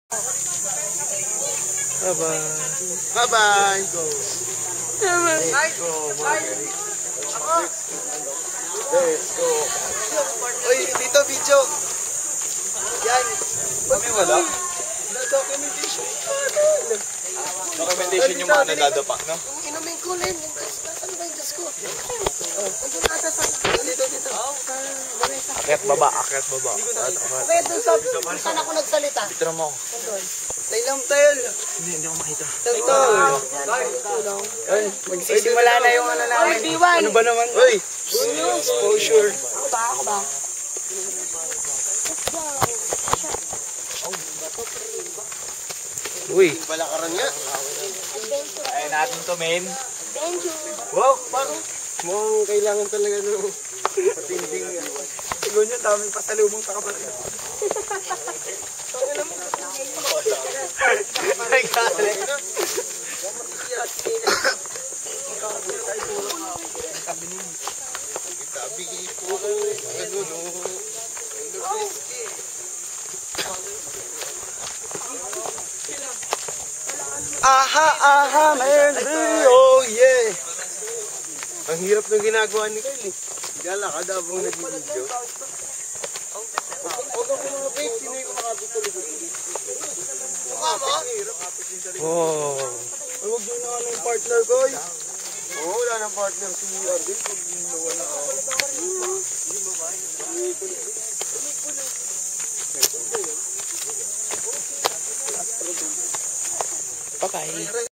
Bye-bye. Bye-bye. Go. Let's go, Marguerite. Let's go. Uy, dito video. Yan. Kami wala. Documentation. Documentation yung mga nadadapa, no? Yung inumin ko rin. Ano ba yung gas ko? Andun ata sa... Dito. Akyat baba, akyat baba. Okay, doon sa... Saan ako nagsalita? Pitra mo. Laylam tayo. Hindi ako makita. Tantol. Magsisimula na yung ano namin. Ano ba naman? Uy! Exposure. Ako ba? Uy. Balakaran nga. Ay natin to, men. Wow, parang mukhang kailangan talaga ng patinding. Siguro nyo, daming pasalubong sa kapalaga. Ay, kale. Sabi po, ano no. Aha, man. Oh, yeah. Ang hirap ng ginagawa ni Kyle. Gala ka dabang nag-video. Huwag ako mga babe, sino yung makabito rin? Mukha mo? Oh. Huwag yun na ng partner ko. Oo, wala ng partner si Arvin. Pag nawala ako. Bye-bye.